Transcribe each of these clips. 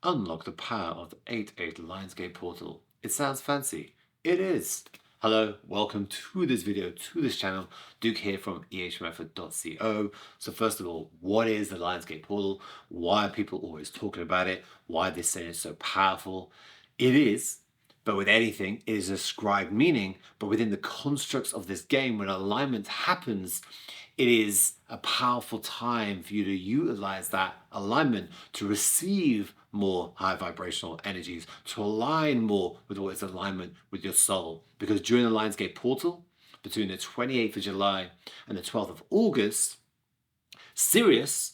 Unlock the power of the 8-8 Lionsgate portal. It sounds fancy. It is. Hello, welcome to this video, to this channel. Duke here from ehmethod.co. So first of all, what is the Lionsgate portal? Why are people always talking about it? Why are they saying it's so powerful? It is, but with anything, it is ascribed meaning. But within the constructs of this game, when alignment happens, it is a powerful time for you to utilize that alignment to receive more high vibrational energies, to align more with what is alignment with your soul. Because during the Lionsgate portal, between the 28th of July and the 12th of August, Sirius,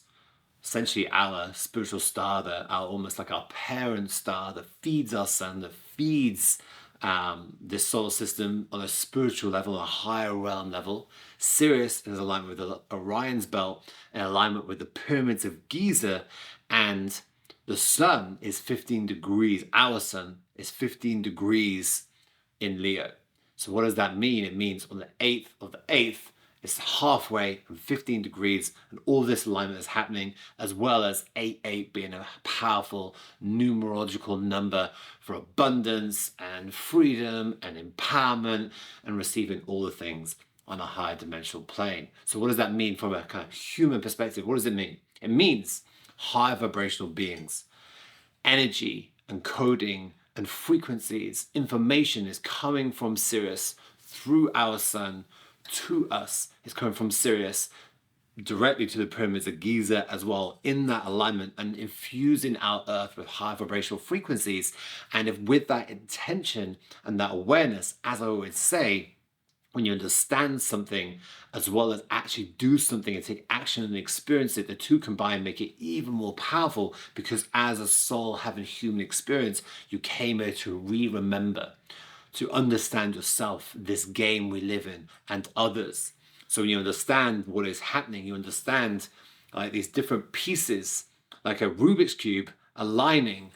essentially our spiritual star, our almost like our parent star that feeds our sun, that feeds this solar system on a spiritual level, a higher realm level. Sirius is alignment with the Orion's belt, in alignment with the pyramids of Giza, and the sun is 15 degrees. Our sun is 15 degrees in Leo. So what does that mean? It means on the 8th of the 8th, it's halfway from 15 degrees, and all this alignment is happening, as well as 8-8 being a powerful numerological number for abundance and freedom and empowerment and receiving all the things on a higher dimensional plane. So what does that mean from a kind of human perspective? What does it mean? It means high vibrational beings, energy and coding and frequencies, information is coming from Sirius through our sun to us. It's coming from Sirius directly to the pyramids of Giza as well, in that alignment and infusing our earth with high vibrational frequencies. And if with that intention and that awareness, as I always say, when you understand something as well as actually do something and take action and experience it, the two combined make it even more powerful, because as a soul having human experience, you came here to remember, to understand yourself, this game we live in, and others. So when you understand what is happening, you understand like these different pieces, like a Rubik's Cube aligning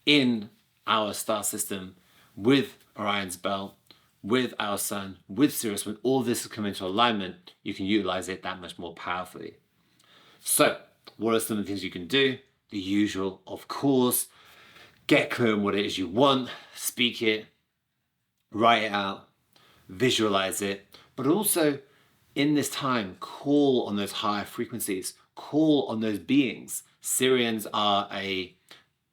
in our star system with Orion's belt, with our sun, with Sirius. When all this is coming into alignment, you can utilize it that much more powerfully. So what are some of the things you can do? The usual, of course. Get clear on what it is you want, speak it, write it out, visualize it, but also in this time, call on those higher frequencies, call on those beings. Syrians are a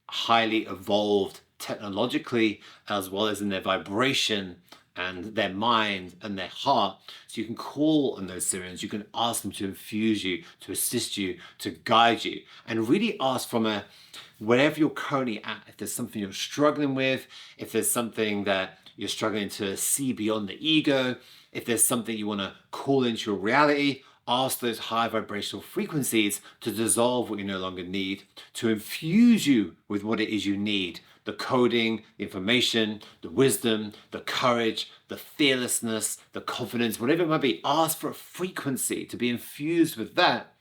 highly evolved technologically, as well as in their vibration and their mind and their heart. So you can call on those Syrians, you can ask them to infuse you, to assist you, to guide you, and really ask from a, wherever you're currently at, if there's something you're struggling with, if there's something that you're struggling to see beyond the ego, if there's something you want to call into your reality, ask those high vibrational frequencies to dissolve what you no longer need, to infuse you with what it is you need. The coding, the information, the wisdom, the courage, the fearlessness, the confidence, whatever it might be. Ask for a frequency to be infused with that.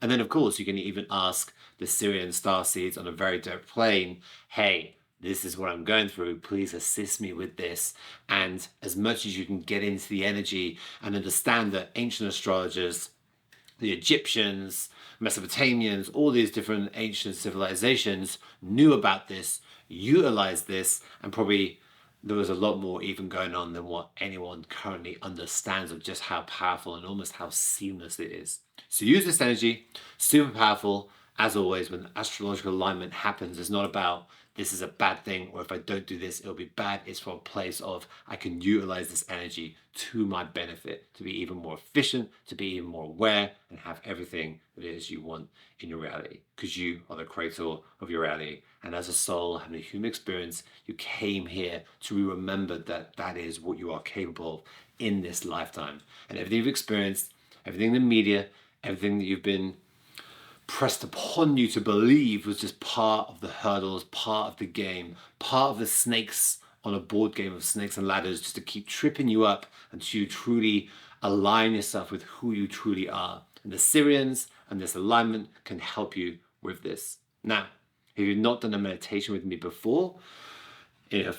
And then, of course, you can even ask the Syrian star seeds on a very direct plane, hey, this is what I'm going through, please assist me with this. And as much as you can get into the energy and understand that ancient astrologers, the Egyptians, Mesopotamians, all these different ancient civilizations knew about this, utilized this, and probably there was a lot more even going on than what anyone currently understands of just how powerful and almost how seamless it is. So use this energy, super powerful. As always, when astrological alignment happens, it's not about this is a bad thing, or if I don't do this, it'll be bad. It's from a place of I can utilize this energy to my benefit, to be even more efficient, to be even more aware, and have everything that it is you want in your reality. Because you are the creator of your reality. And as a soul having a human experience, you came here to remember that that is what you are capable of in this lifetime. And everything you've experienced, everything in the media, everything that you've been pressed upon you to believe was just part of the hurdles, part of the game, part of the snakes on a board game of snakes and ladders, just to keep tripping you up until you truly align yourself with who you truly are. And the Syrians and this alignment can help you with this. Now, if you've not done a meditation with me before, in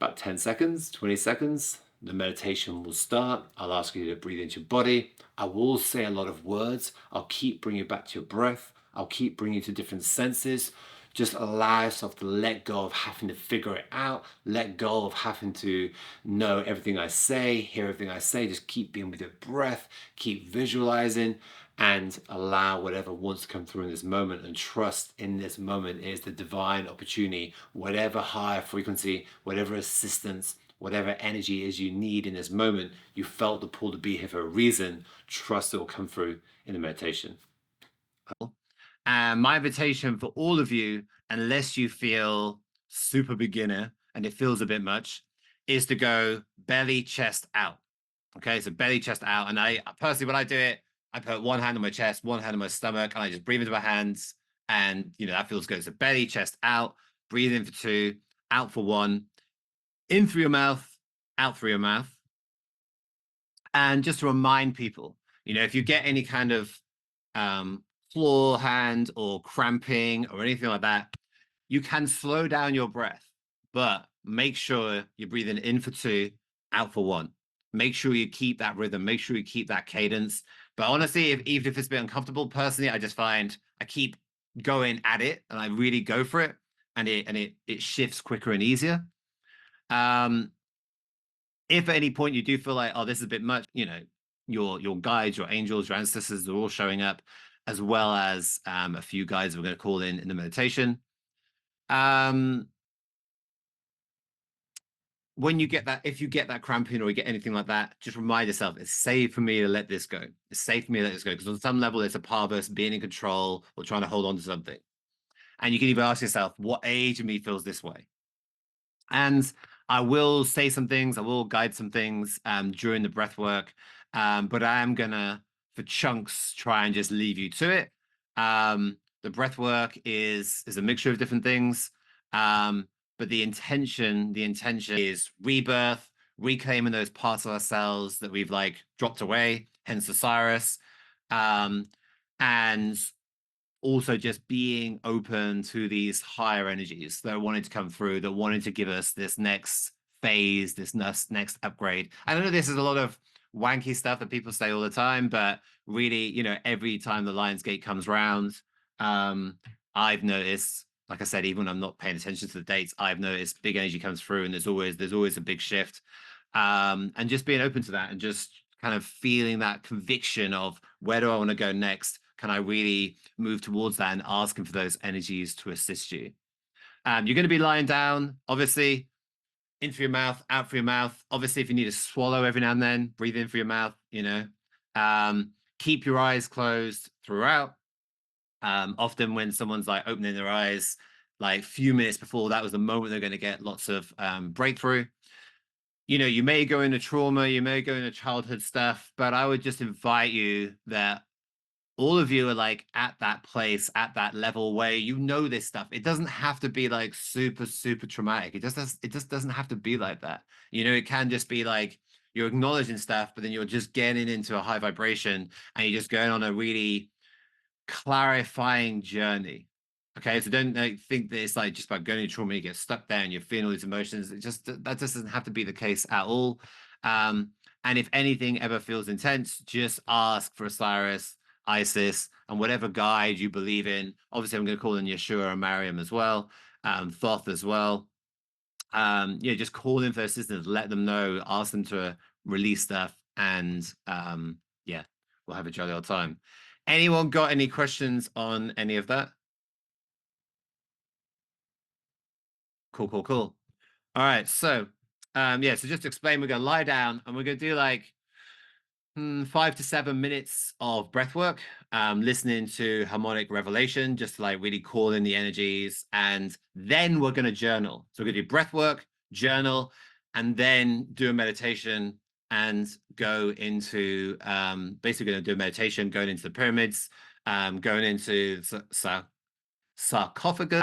about 10 seconds, 20 seconds, the meditation will start. I'll ask you to breathe into your body. I will say a lot of words. I'll keep bringing you back to your breath. I'll keep bringing you to different senses. Just allow yourself to let go of having to figure it out, let go of having to know everything I say, hear everything I say. Just keep being with your breath, keep visualizing, and allow whatever wants to come through in this moment, and trust in this moment is the divine opportunity, whatever higher frequency, whatever assistance, whatever energy is you need in this moment. You felt the pull to be here for a reason. Trust it will come through in the meditation. And my invitation for all of you, unless you feel super beginner and it feels a bit much, is to go belly, chest out. Okay, so belly, chest out. And I personally, when I do it, I put one hand on my chest, one hand on my stomach, and I just breathe into my hands. And, that feels good. So belly, chest out, breathe in for 2, out for 1, in through your mouth, out through your mouth. And just to remind people, if you get any kind of floor hand or cramping or anything like that, you can slow down your breath, but make sure you're breathing in for 2, out for 1. Make sure you keep that rhythm. Make sure you keep that cadence. But honestly, even if it's a bit uncomfortable, personally, I just find I keep going at it and I really go for it, and it shifts quicker and easier. If at any point you do feel like, oh, this is a bit much, your guides, your angels, your ancestors are all showing up, as well as a few guides we're going to call in the meditation. When you get that, if you get that cramping or you get anything like that, just remind yourself, it's safe for me to let this go. It's safe for me to let this go. Because on some level, it's a part of us being in control or trying to hold on to something. And you can even ask yourself, what age of me feels this way? And I will say some things, I will guide some things during the breath work, but I am gonna, for chunks, try and just leave you to it. The breath work is a mixture of different things, but the intention is rebirth, reclaiming those parts of ourselves that we've like dropped away, hence the Sirius, and also just being open to these higher energies that are wanting to come through, that wanting to give us this next phase, this next upgrade. I know this is a lot of wanky stuff that people say all the time, but really, every time the Lions Gate comes round, I've noticed, like I said, even when I'm not paying attention to the dates, I've noticed big energy comes through, and there's always a big shift. And just being open to that and just kind of feeling that conviction of where do I want to go next? Can I really move towards that and asking for those energies to assist you? You're going to be lying down, obviously, in through your mouth, out through your mouth. Obviously, if you need to swallow every now and then, breathe in through your mouth, keep your eyes closed throughout. Often when someone's like opening their eyes, like a few minutes before, that was the moment they're going to get lots of breakthrough. You may go into trauma, you may go into childhood stuff, but I would just invite you that all of you are like at that place, at that level where this stuff. It doesn't have to be like super, super traumatic. It just doesn't have to be like that. It can just be like you're acknowledging stuff, but then you're just getting into a high vibration and you're just going on a really clarifying journey. Okay, so don't think that it's like just by going to trauma, you get stuck there and you're feeling all these emotions. That just doesn't have to be the case at all. And if anything ever feels intense, just ask for Osiris, Isis, and whatever guide you believe in. Obviously, I'm going to call in Yeshua and Mariam as well, Thoth as well. Just call in for assistance, let them know, ask them to release stuff, and we'll have a jolly old time. Anyone got any questions on any of that? Cool, cool, cool. All right, so so just to explain, we're gonna lie down and we're gonna do like 5 to 7 minutes of breath work, listening to harmonic revelation, just to like really call in the energies, and then we're gonna journal. So we're gonna do breath work, journal, and then do a meditation and go into basically gonna do a meditation, going into the pyramids, going into sarcophagus.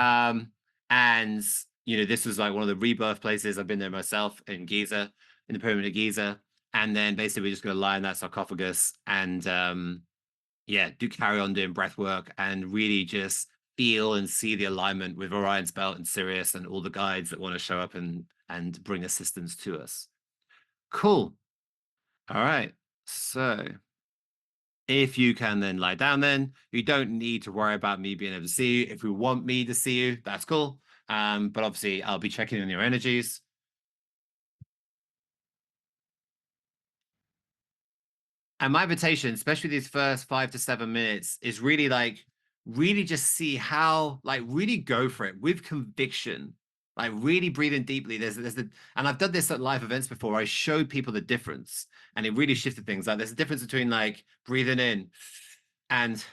And this was like one of the rebirth places. I've been there myself in Giza, in the Pyramid of Giza. And then basically we're just going to lie in that sarcophagus and do carry on doing breath work and really just feel and see the alignment with Orion's belt and Sirius and all the guides that want to show up and bring assistance to us. Cool. All right. So If you can then lie down, then you don't need to worry about me being able to see you. If you want me to see you, that's cool. But obviously, I'll be checking on your energies. And my invitation, especially these first 5 to 7 minutes, is really like, really just see how, like, really go for it with conviction. Like, really breathe in deeply. And I've done this at live events before. I showed people the difference, and it really shifted things. Like, there's a difference between like breathing in and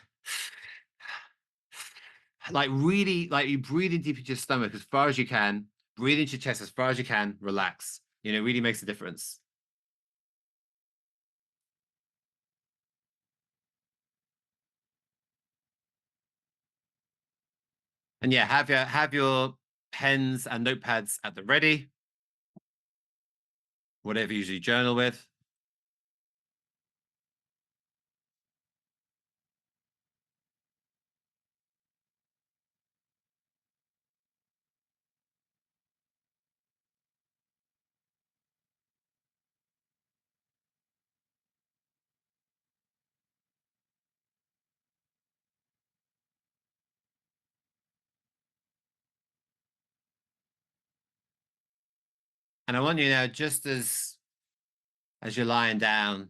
like really, like you breathe in deep into your stomach as far as you can, breathe into your chest as far as you can, relax. It really makes a difference. And yeah, have your pens and notepads at the ready, whatever you usually journal with. And I want you now, just as you're lying down,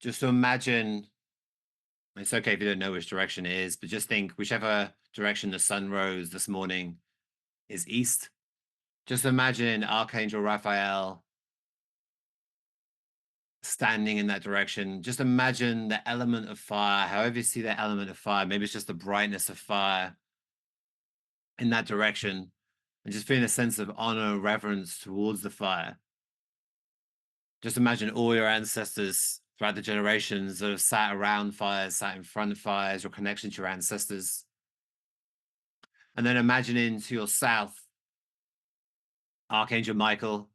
just to imagine. It's okay if you don't know which direction it is, but just think whichever direction the sun rose this morning is east. Just imagine Archangel Raphael standing in that direction. Just imagine the element of fire, however you see that element of fire. Maybe it's just the brightness of fire in that direction, and just feeling a sense of honor and reverence towards the fire. Just imagine all your ancestors throughout the generations that have sat around fires, sat in front of fires, your connection to your ancestors. And then imagining to your south, Archangel Michael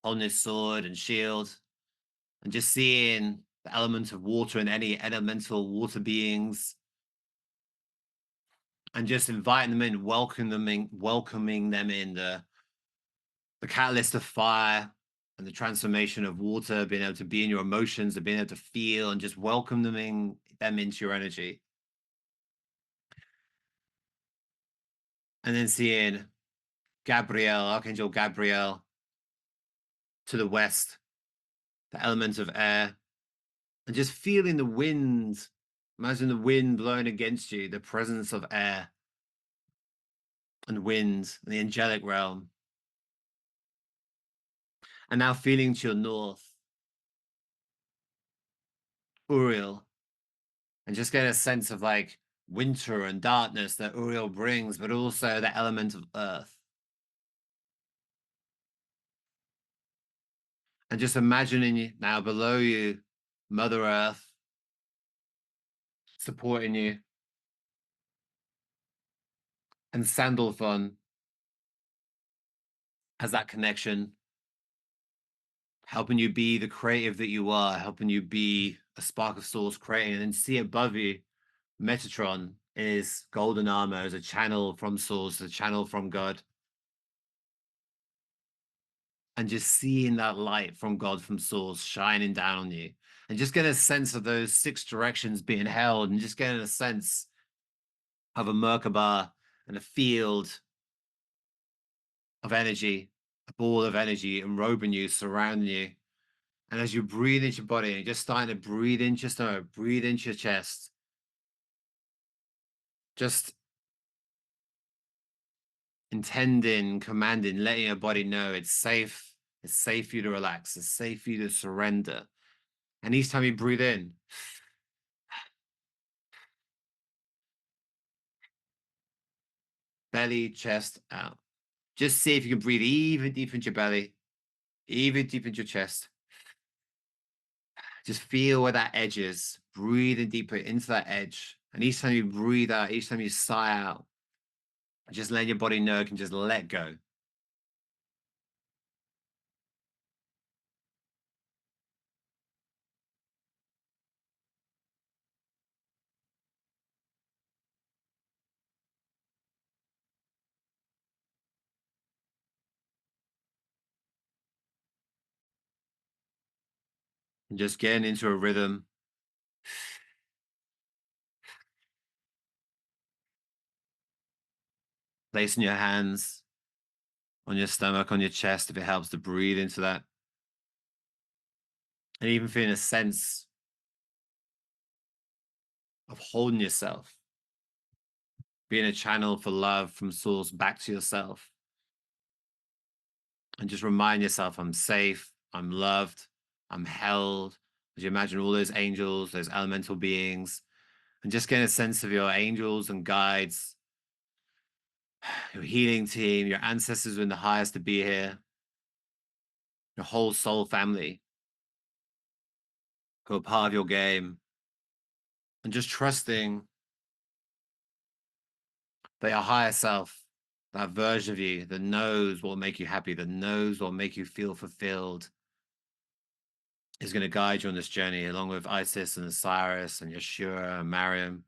holding his sword and shield, and just seeing the element of water and any elemental water beings, and just inviting them in, welcoming them in, the catalyst of fire and the transformation of water, being able to be in your emotions and being able to feel and just welcoming them into your energy. And then seeing Gabriel, Archangel Gabriel, to the west, the element of air, and just feeling the wind. Imagine the wind blowing against you, the presence of air and wind and the angelic realm. And now feeling to your north, Uriel, and just get a sense of like winter and darkness that Uriel brings, but also the element of earth. And just imagining you now below you, Mother Earth supporting you, and Sandalphon has that connection, helping you be the creative that you are, helping you be a spark of source creating, and then see above you, Metatron is golden armor as a channel from source, a channel from God. And just seeing that light from God, from source, shining down on you. And just get a sense of those six directions being held, and just getting a sense of a Merkaba and a field of energy, a ball of energy enrobing you, surrounding you. And as you breathe into your body, you're just starting to breathe into your stomach, breathe into your chest, just intending, commanding, letting your body know it's safe. It's safe for you to relax. It's safe for you to surrender. And each time you breathe in, belly, chest out. Just see if you can breathe even deeper into your belly, even deeper into your chest. Just feel where that edge is. Breathing deeper into that edge. And each time you breathe out, each time you sigh out, just let your body know it can just let go. And just getting into a rhythm. Placing your hands on your stomach, on your chest, if it helps to breathe into that. And even feeling a sense of holding yourself, being a channel for love from source back to yourself. And just remind yourself, I'm safe, I'm loved, I'm held. As you imagine all those angels, those elemental beings, and just get a sense of your angels and guides, your healing team, your ancestors were in the highest to be here, your whole soul family, who are part of your game, and just trusting that your higher self, that version of you that knows what will make you happy, that knows what will make you feel fulfilled, is going to guide you on this journey, along with Isis and Osiris and Yeshua and Mariam,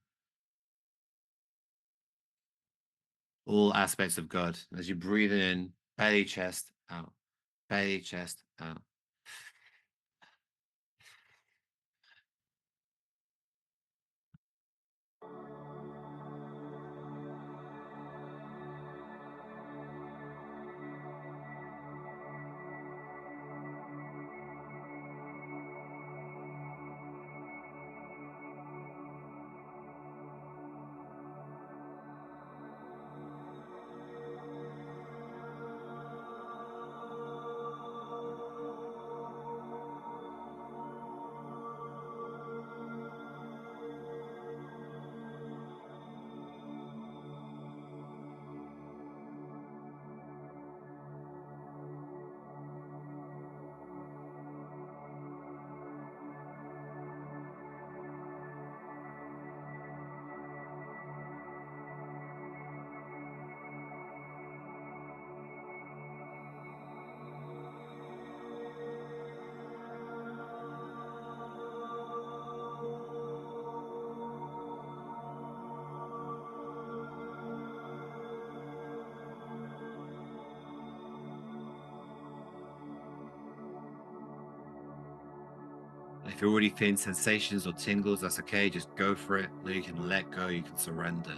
all aspects of God. As you breathe in, belly, chest, out, belly, chest, out. If you're already feeling sensations or tingles, that's okay. Just go for it. You can let go, you can surrender.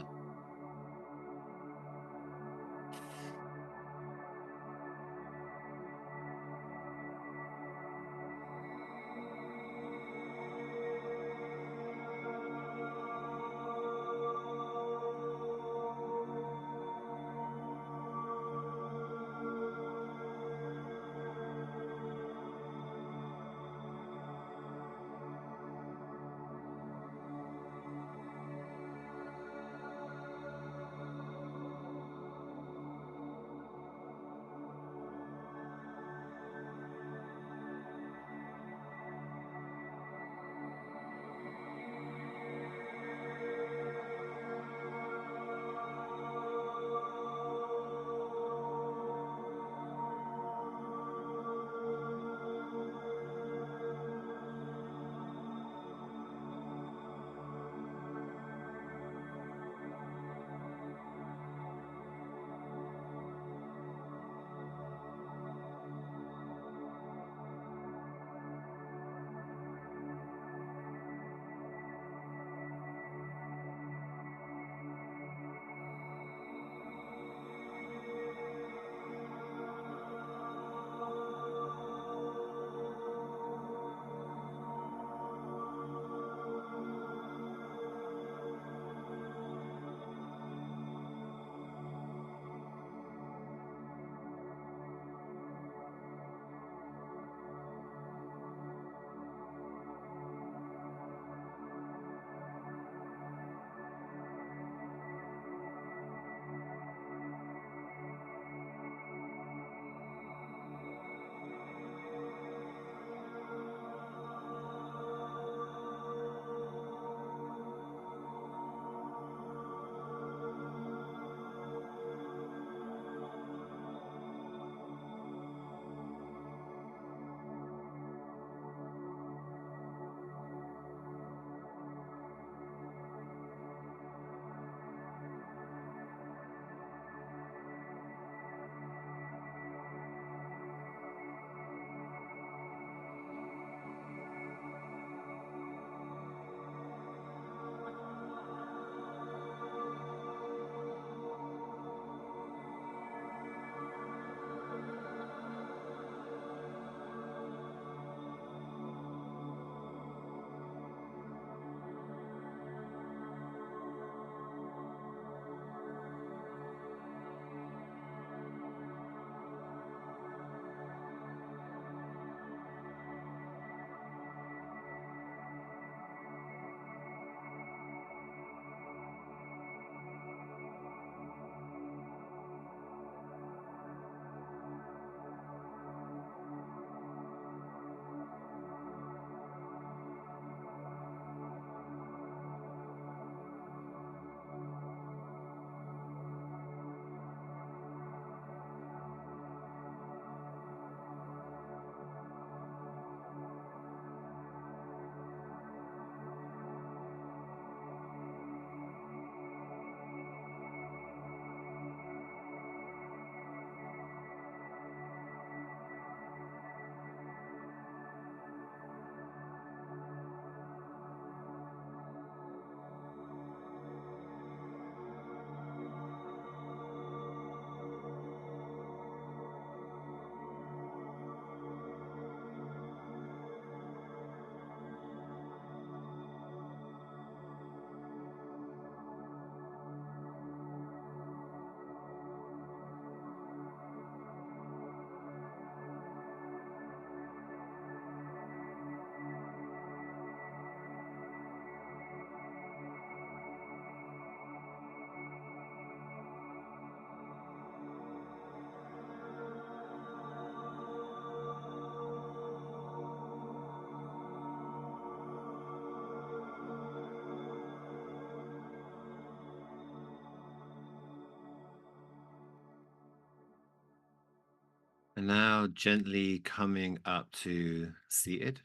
And now gently coming up to seated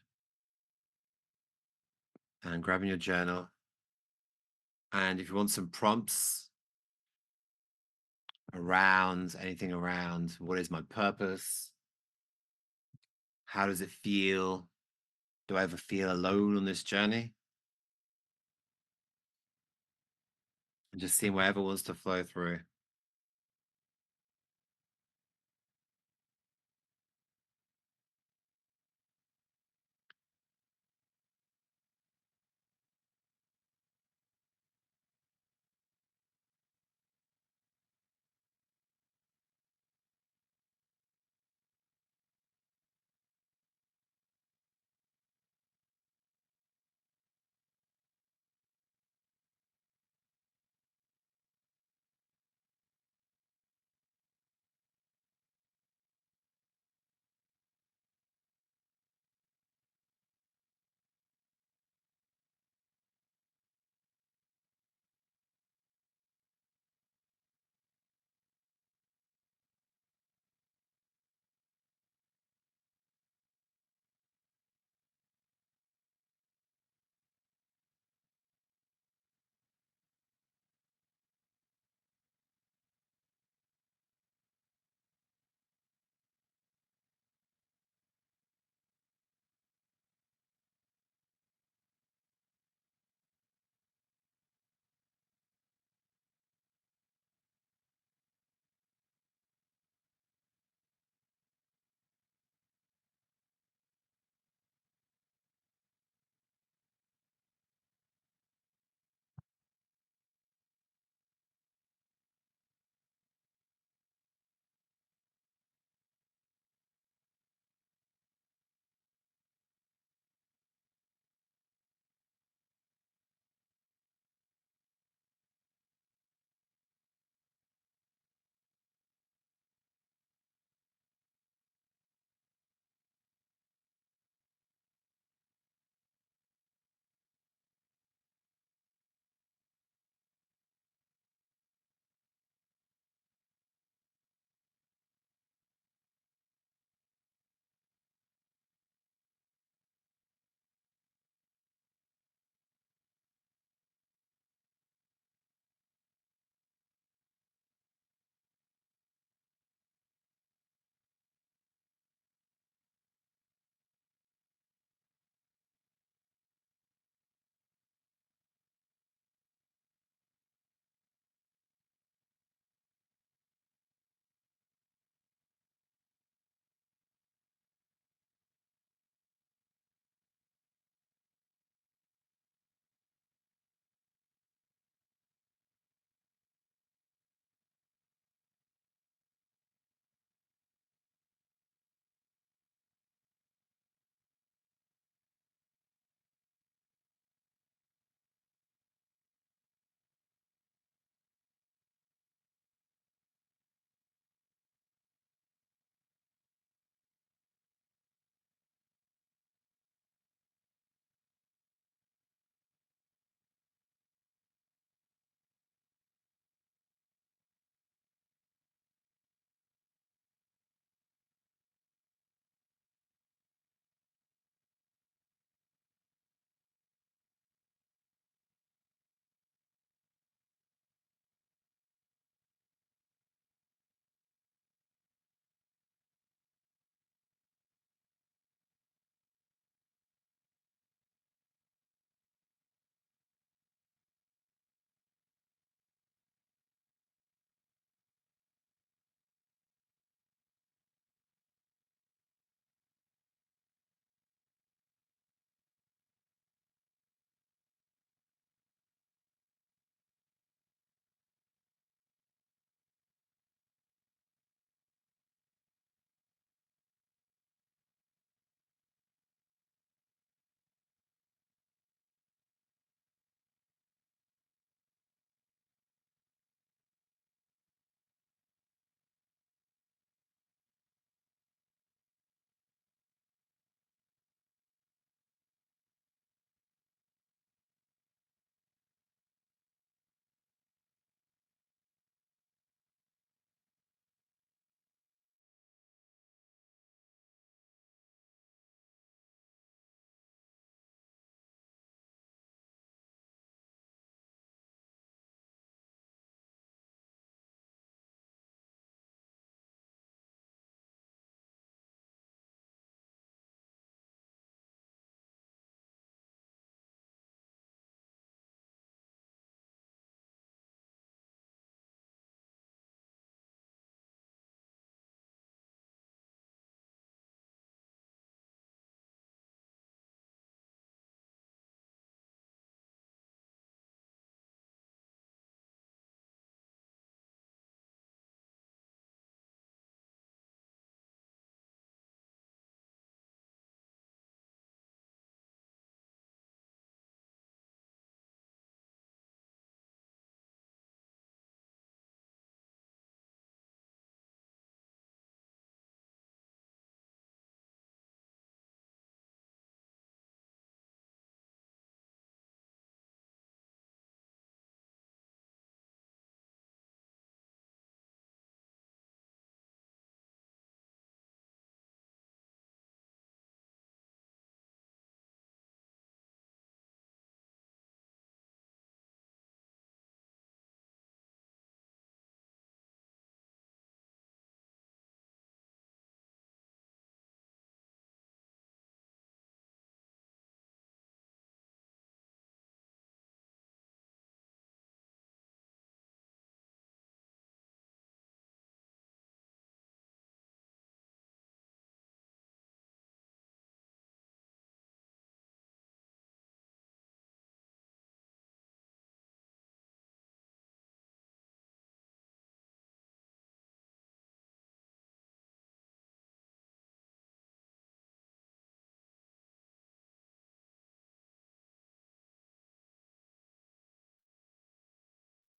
and grabbing your journal. And if you want some prompts around anything around what is my purpose? How does it feel? Do I ever feel alone on this journey? And just seeing whatever wants to flow through.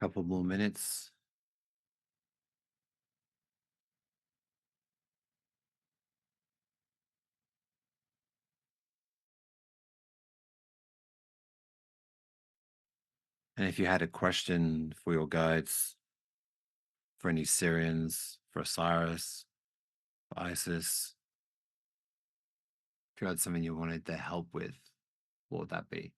Couple more minutes. And if you had a question for your guides, for any Syrians, for Osiris, for Isis, if you had something you wanted their help with, what would that be?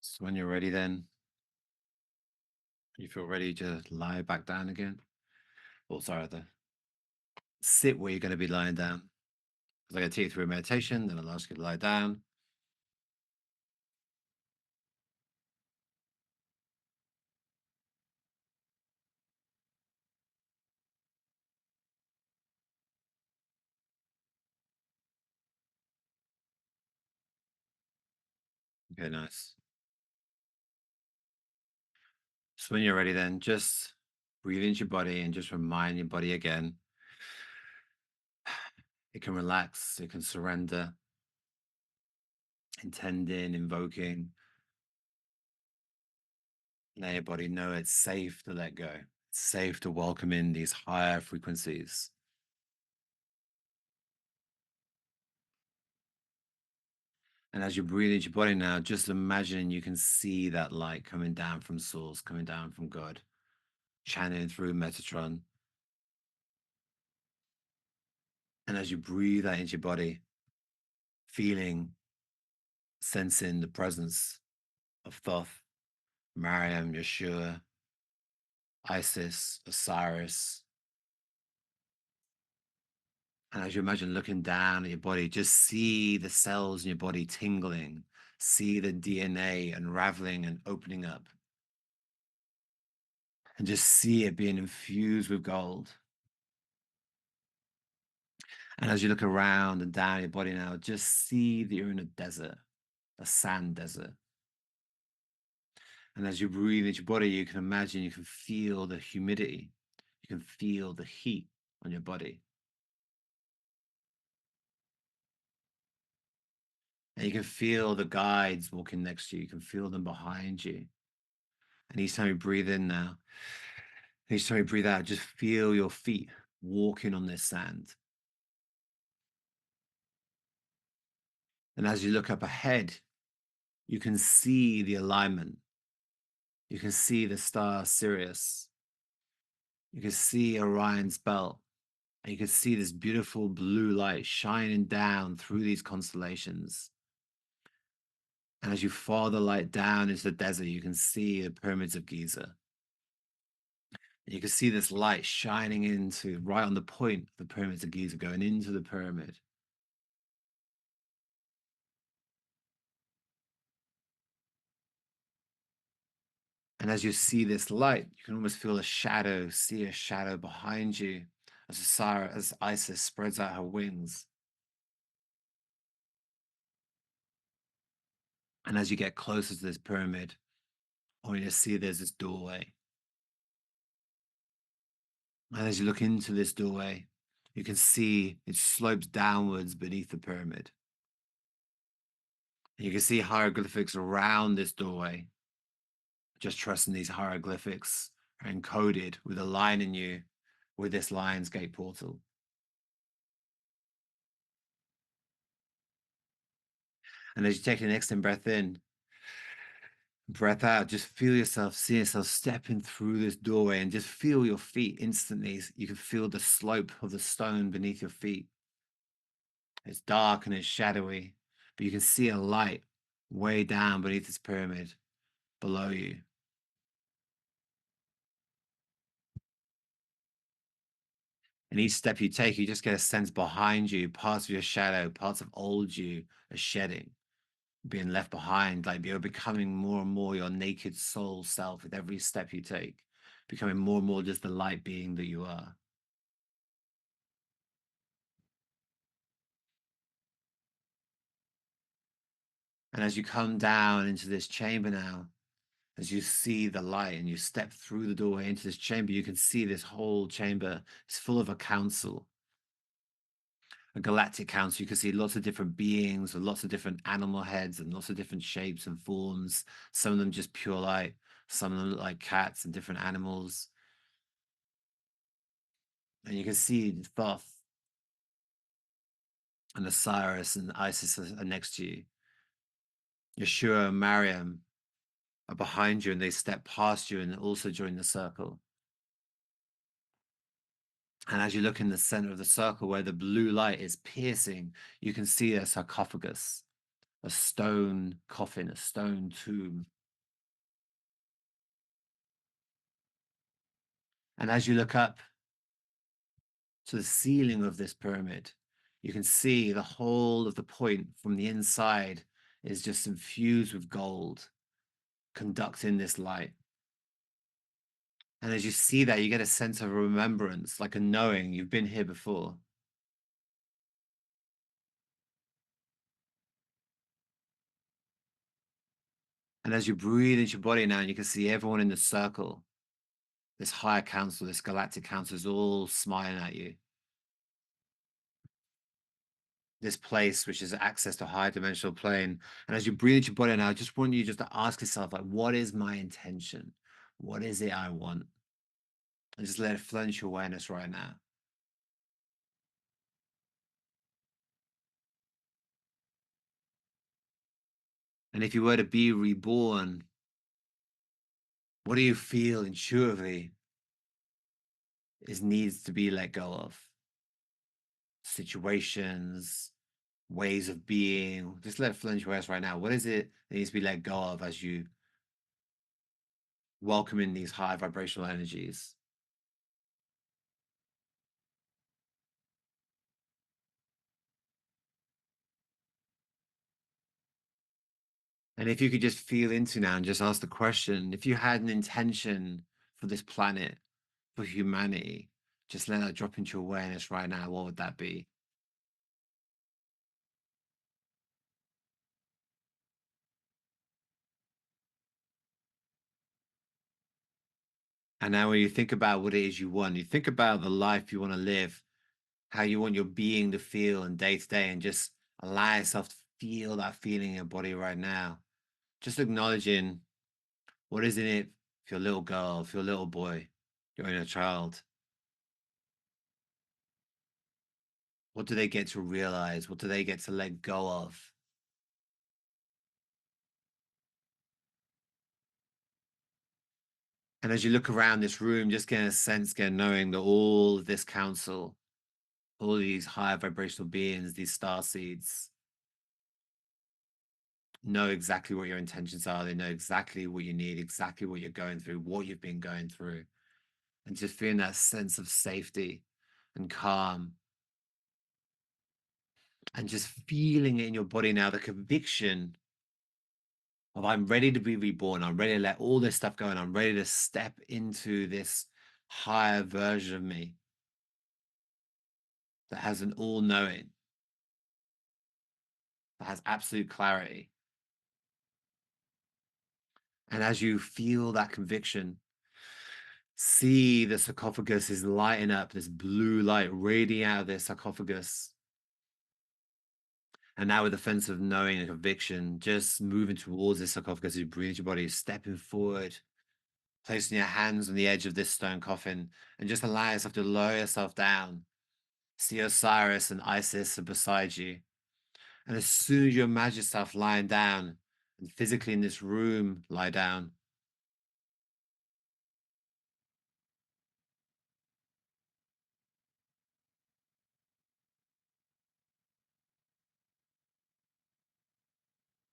So when you're ready, then you feel ready to lie back down again. Oh, sorry, sit where you're going to be lying down. I'm going to take you through a meditation, then I'll ask you to lie down. Okay, nice. So when you're ready, then just breathe into your body and just remind your body again. It can relax, it can surrender, intending, invoking. Let your body know it's safe to let go. It's safe to welcome in these higher frequencies. And as you breathe into your body now, just imagine you can see that light coming down from source, coming down from God, channeling through Metatron. And as you breathe that into your body, feeling, sensing the presence of Thoth, Mariam, Yeshua, Isis, Osiris. And as you imagine looking down at your body, just see the cells in your body tingling, see the DNA unraveling and opening up, and just see it being infused with gold. And as you look around and down your body now, just see that you're in a desert, a sand desert. And as you breathe into your body, you can imagine you can feel the humidity, you can feel the heat on your body. And you can feel the guides walking next to you. You can feel them behind you. And each time you breathe in now, each time you breathe out, just feel your feet walking on this sand. And as you look up ahead, you can see the alignment. You can see the star Sirius. You can see Orion's belt. And you can see this beautiful blue light shining down through these constellations. And as you follow the light down into the desert, you can see the pyramids of Giza. And you can see this light shining into right on the point of the pyramids of Giza, going into the pyramid. And as you see this light, you can almost feel a shadow, see a shadow behind you as Isis spreads out her wings. And as you get closer to this pyramid, I want you to see there's this doorway. And as you look into this doorway, you can see it slopes downwards beneath the pyramid. And you can see hieroglyphics around this doorway. Just trusting these hieroglyphics are encoded with a line in you with this Lion's Gate portal. And as you take the next breath in, breath out, just feel yourself, see yourself stepping through this doorway and just feel your feet instantly. You can feel the slope of the stone beneath your feet. It's dark and it's shadowy, but you can see a light way down beneath this pyramid below you. And each step you take, you just get a sense behind you, parts of your shadow, parts of old you are shedding, being left behind, like you're becoming more and more your naked soul self with every step you take, becoming more and more just the light being that you are. And as you come down into this chamber now, as you see the light and you step through the doorway into this chamber, you can see this whole chamber is full of a council, a galactic council. You can see lots of different beings with lots of different animal heads and lots of different shapes and forms. Some of them just pure light, some of them look like cats and different animals. And you can see Thoth and Osiris and Isis are next to you. Yeshua and Mariam are behind you and they step past you and also join the circle. And as you look in the center of the circle where the blue light is piercing, you can see a sarcophagus, a stone coffin, a stone tomb. And as you look up to the ceiling of this pyramid, you can see the whole of the point from the inside is just infused with gold, conducting this light. And as you see that, you get a sense of remembrance, like a knowing you've been here before. And as you breathe into your body now, you can see everyone in the circle, this higher council, this galactic council is all smiling at you. This place, which is access to a higher dimensional plane. And as you breathe into your body now, I just want you just to ask yourself, like, what is my intention? What is it I want? And just let it flow into your awareness right now. And if you were to be reborn, what do you feel intuitively is needs to be let go of? Situations, ways of being. Just let it flow into your awareness right now. What is it that needs to be let go of as you welcome in these high vibrational energies? And if you could just feel into now and just ask the question, if you had an intention for this planet, for humanity, just let that drop into your awareness right now, what would that be? And now when you think about what it is you want, you think about the life you want to live, how you want your being to feel and day to day, and just allow yourself to feel that feeling in your body right now. Just acknowledging what is in it for your little girl, for your little boy, your inner child. What do they get to realize? What do they get to let go of? And as you look around this room, just getting a sense, getting knowing that all of this council, all these higher vibrational beings, these star seeds, know exactly what your intentions are. They know exactly what you need, exactly what you're going through, what you've been going through. And just feeling that sense of safety and calm. And just feeling it in your body now, the conviction of I'm ready to be reborn. I'm ready to let all this stuff go and I'm ready to step into this higher version of me that has an all knowing, that has absolute clarity. And as you feel that conviction, see the sarcophagus is lighting up, this blue light radiating out of this sarcophagus. And now with the sense of knowing and conviction, just moving towards this sarcophagus as you breathe your body, stepping forward, placing your hands on the edge of this stone coffin, and just allow yourself to lower yourself down. See Osiris and Isis are beside you. And as soon as you imagine yourself lying down, and physically in this room, lie down,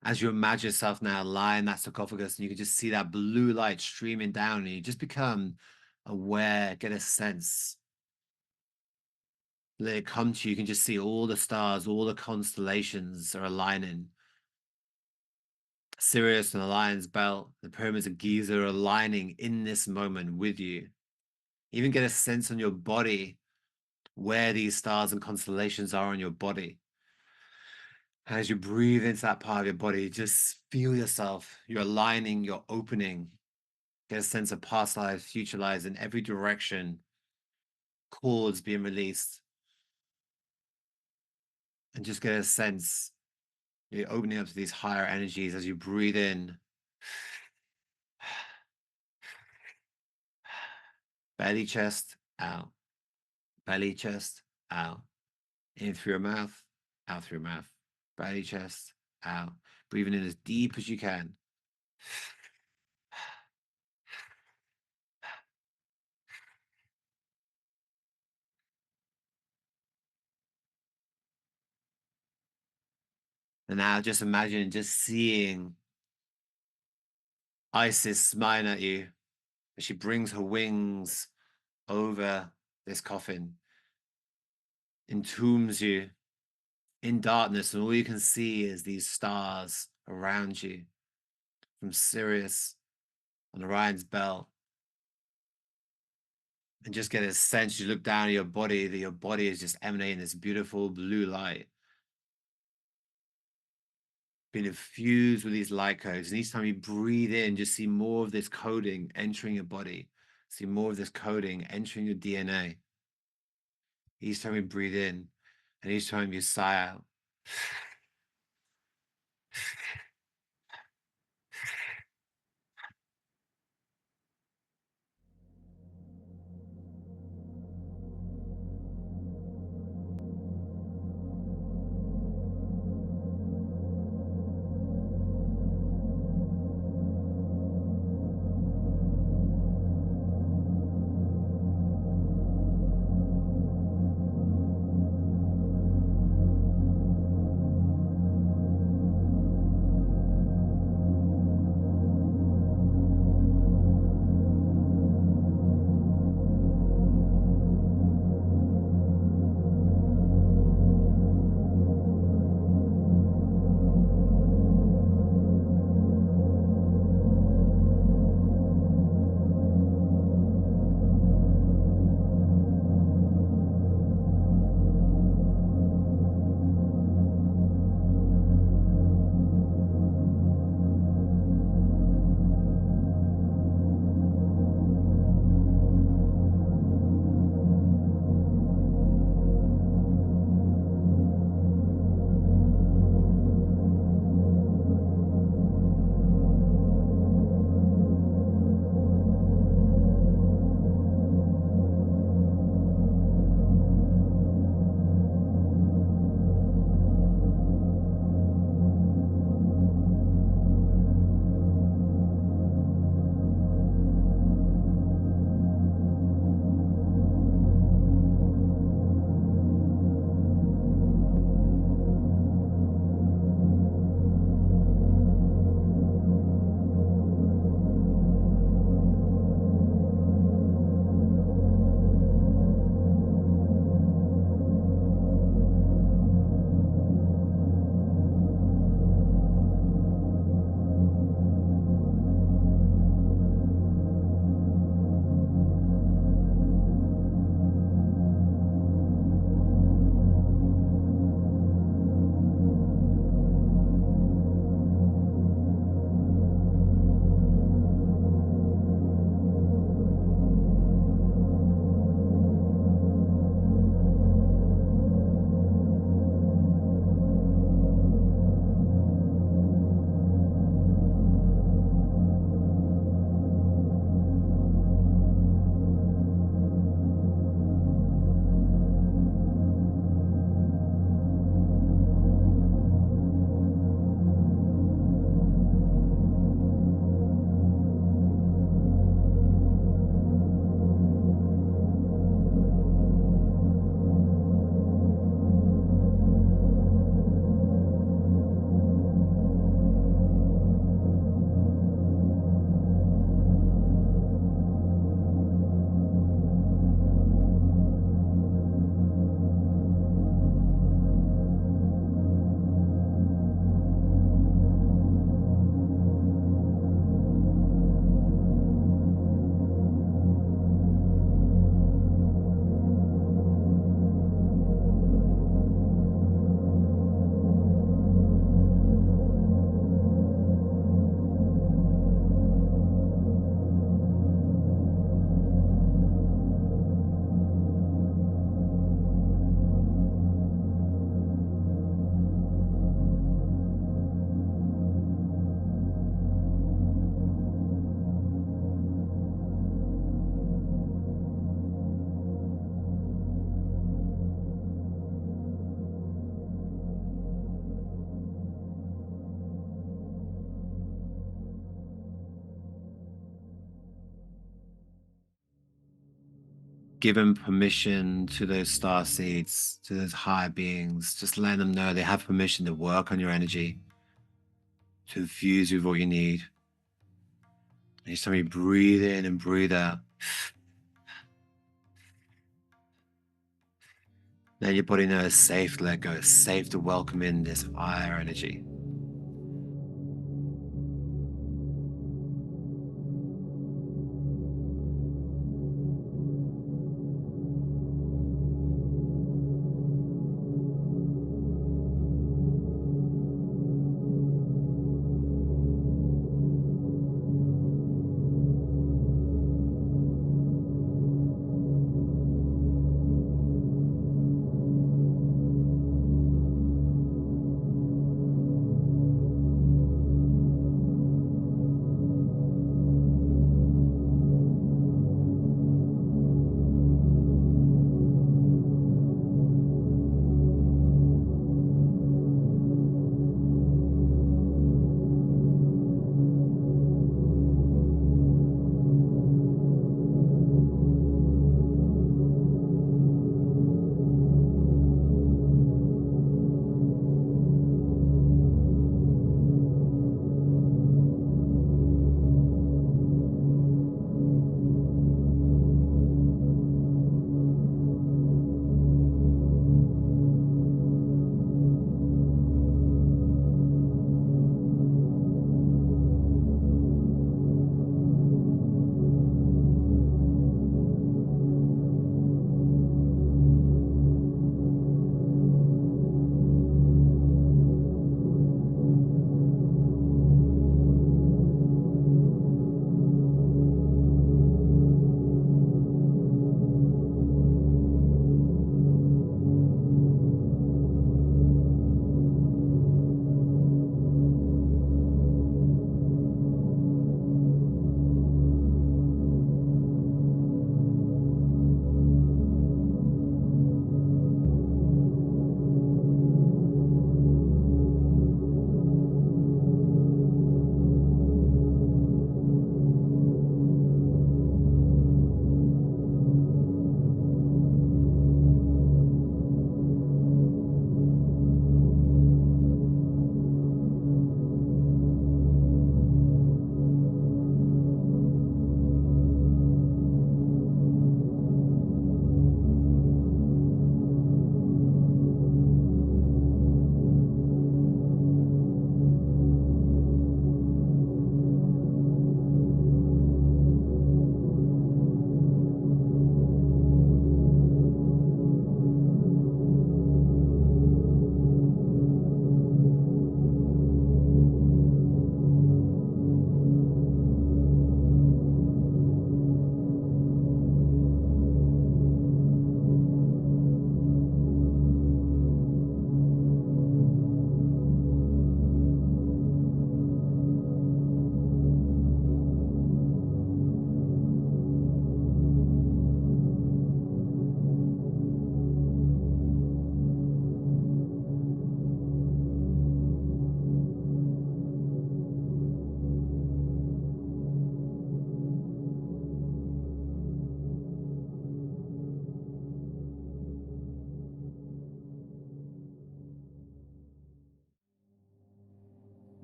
as you imagine yourself now lying in that sarcophagus, and you can just see that blue light streaming down, and you just become aware, get a sense. Let it come to you. You can just see all the stars, all the constellations are aligning. Sirius and the Lion's Belt, the pyramids of Giza are aligning in this moment with you. Even get a sense on your body where these stars and constellations are on your body. As you breathe into that part of your body, just feel yourself. You're aligning, you're opening. Get a sense of past lives, future lives in every direction. Chords being released. And just get a sense you're opening up to these higher energies as you breathe in. Belly, chest, out. Belly, chest, out. In through your mouth, out through your mouth. Belly, chest, out. Breathing in as deep as you can. And now just imagine just seeing Isis smiling at you as she brings her wings over this coffin, entombs you in darkness, and all you can see is these stars around you from Sirius on Orion's belt. And just get a sense, you look down at your body, that your body is just emanating this beautiful blue light, being infused with these light codes. And each time you breathe in, just see more of this coding entering your body. See more of this coding entering your DNA. Each time you breathe in, and each time you sigh out. giving permission to those star seeds, to those higher beings, just letting them know they have permission to work on your energy, to infuse you with what you need. And each time you breathe in and breathe out, then your body knows it's safe to let go. It's safe to welcome in this higher energy.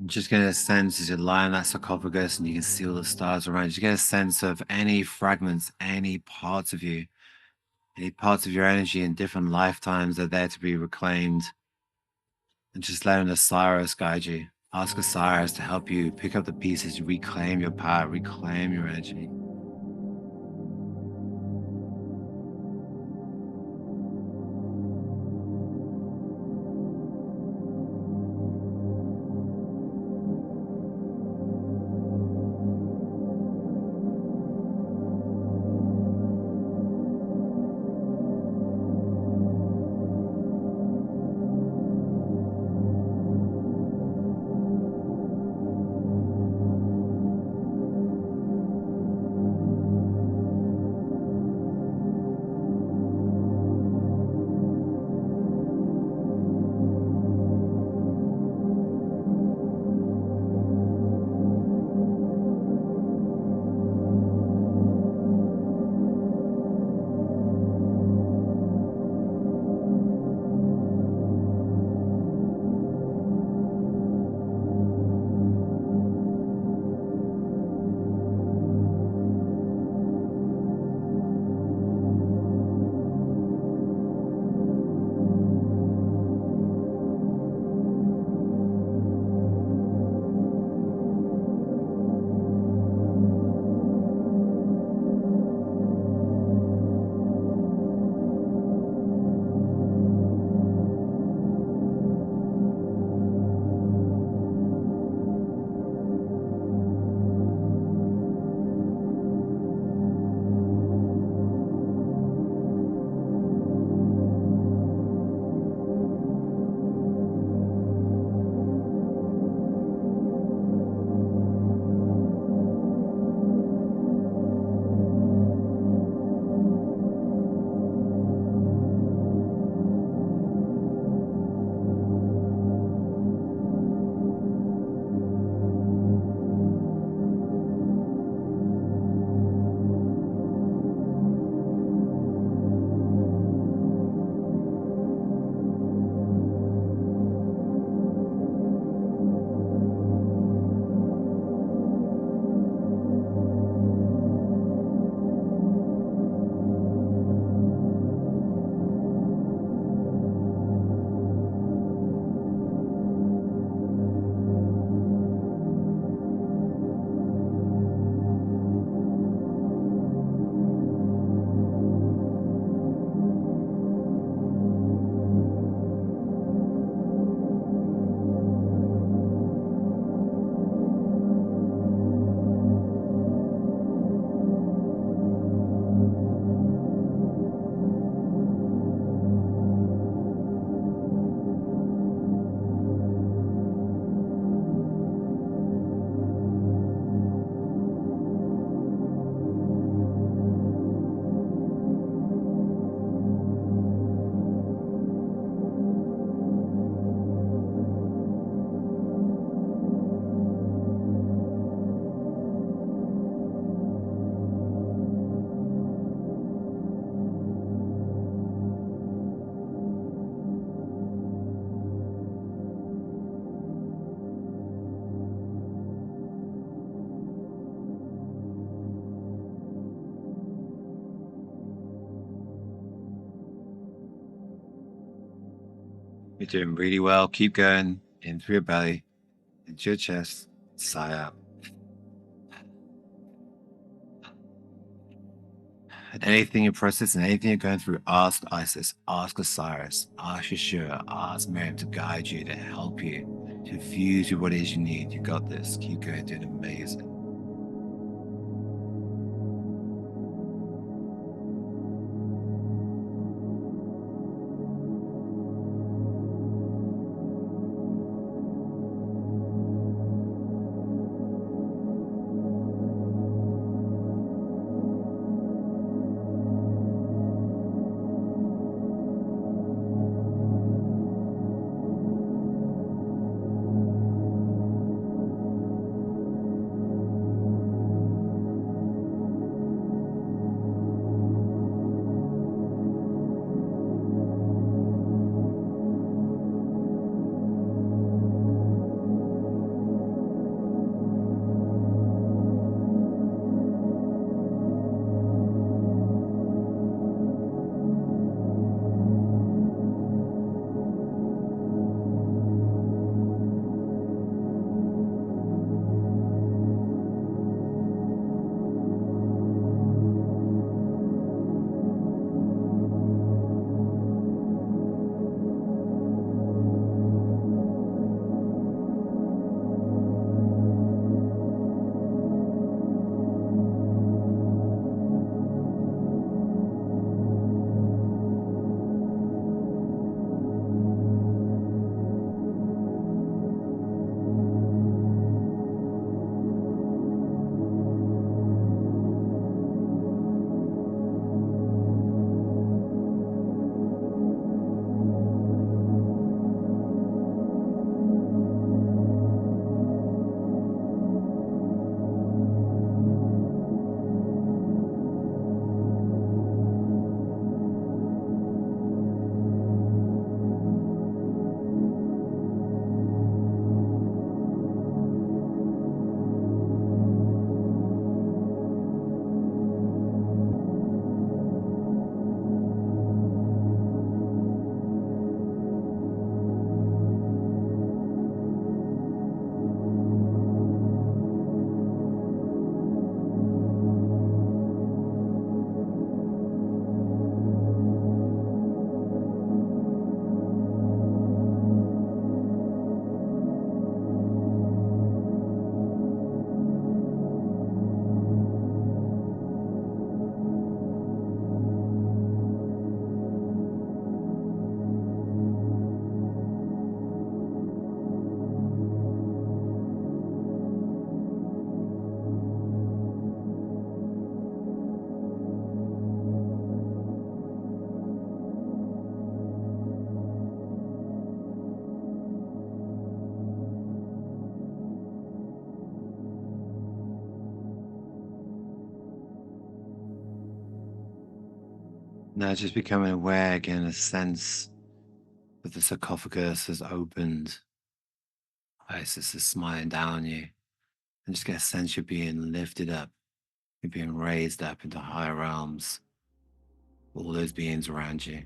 Just get a sense as you lie on that sarcophagus and you can see all the stars around you. Just get a sense of any fragments, any parts of you, any parts of your energy in different lifetimes are there to be reclaimed. And just letting Osiris guide you. Ask Osiris to help you pick up the pieces, reclaim your power, reclaim your energy. You're doing really well. Keep going. In through your belly, into your chest, sigh out. And anything you're processing, anything you're going through, ask Isis, ask Osiris, ask Yeshua, ask Miriam to guide you, to help you, to fuse with what it is you need. You got this. Keep going, doing amazing. Now just becoming aware again, a sense that the sarcophagus has opened. Isis is smiling down on you. And just get a sense you're being lifted up. You're being raised up into higher realms. All those beings around you.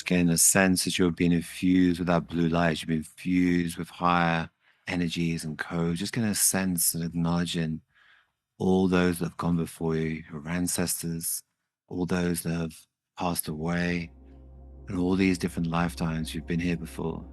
getting a sense that you're being infused with that blue light. You've been infused with higher energies and codes. Just getting a sense and acknowledging all those that have gone before you, your ancestors, all those that have passed away, and all these different lifetimes you've been here before.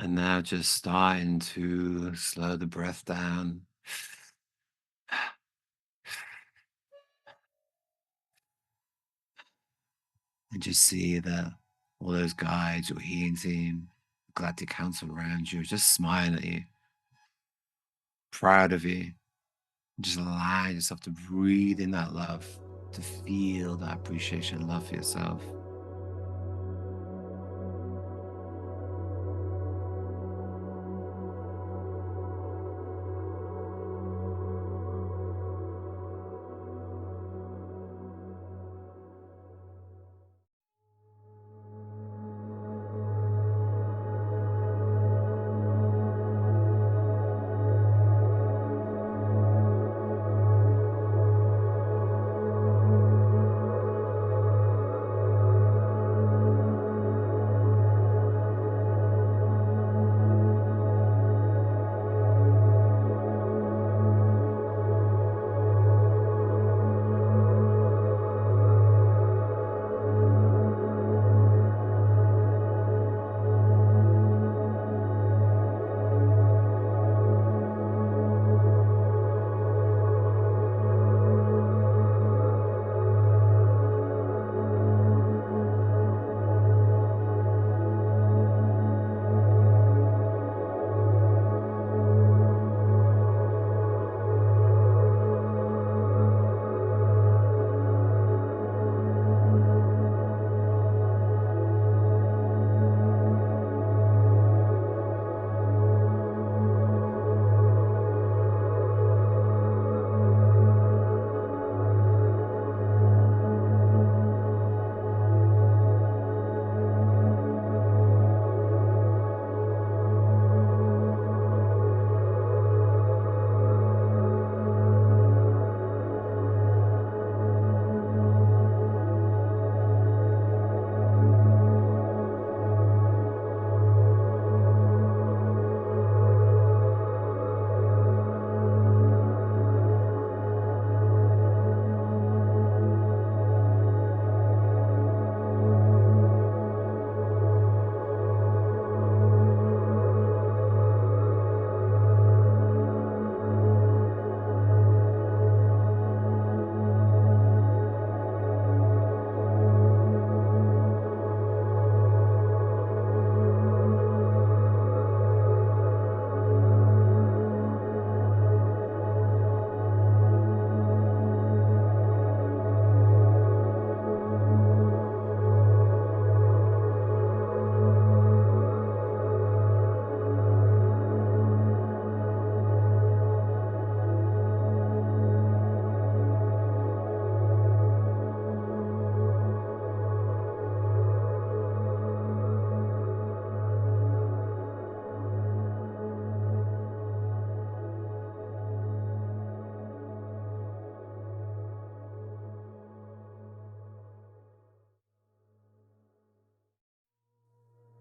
And now just starting to slow the breath down. And just see that all those guides, your healing team, galactic council around you, are just smiling at you, proud of you. Just allow yourself to breathe in that love, to feel that appreciation and love for yourself.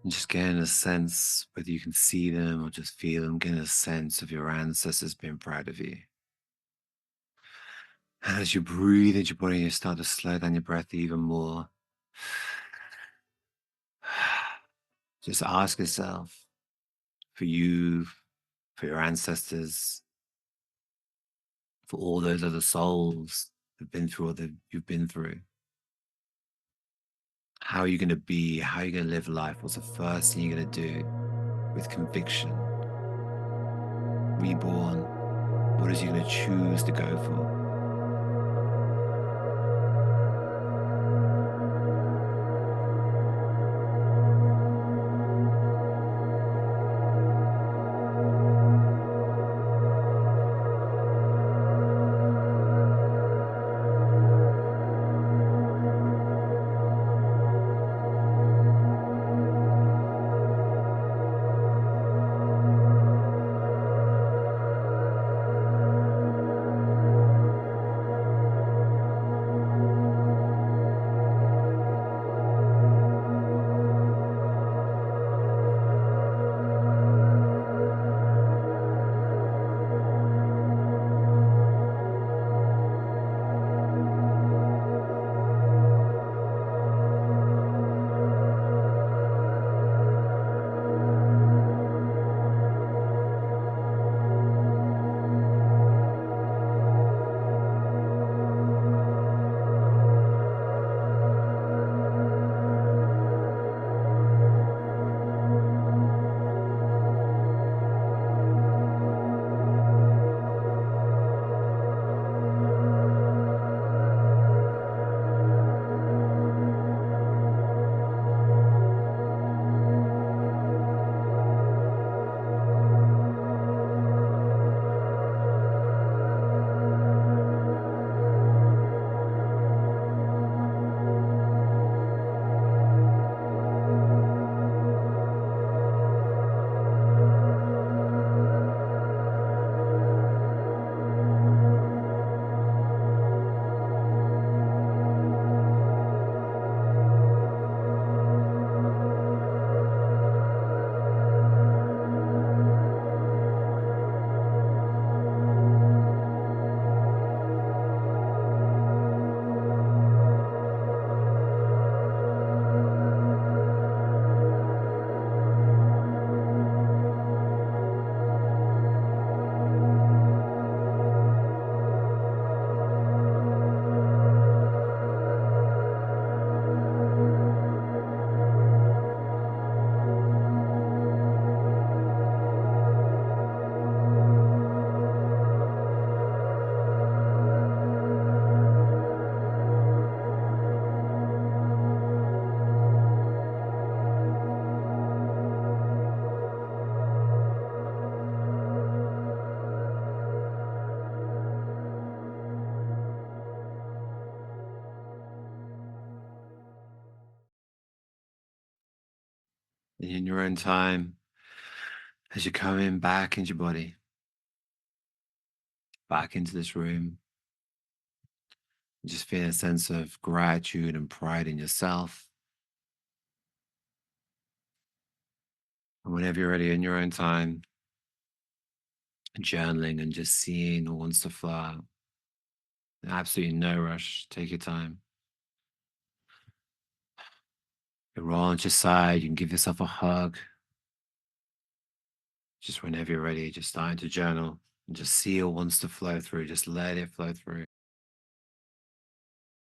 And just getting a sense, whether you can see them or just feel them, getting a sense of your ancestors being proud of you. And as you breathe into your body, you start to slow down your breath even more. Just ask yourself, for you, for your ancestors, for all those other souls who've been through all that you've been through. How are you going to be? How are you going to live life? What's the first thing you're going to do with conviction? Reborn. What is you going to choose to go for? And in your own time, as you're coming back into your body, back into this room, just feel a sense of gratitude and pride in yourself. And whenever you're ready in your own time, journaling and just seeing what wants to flow out. Absolutely no rush. Take your time. You roll onto your side. You can give yourself a hug. Just whenever you're ready, just starting to journal and just see what wants to flow through. Just let it flow through.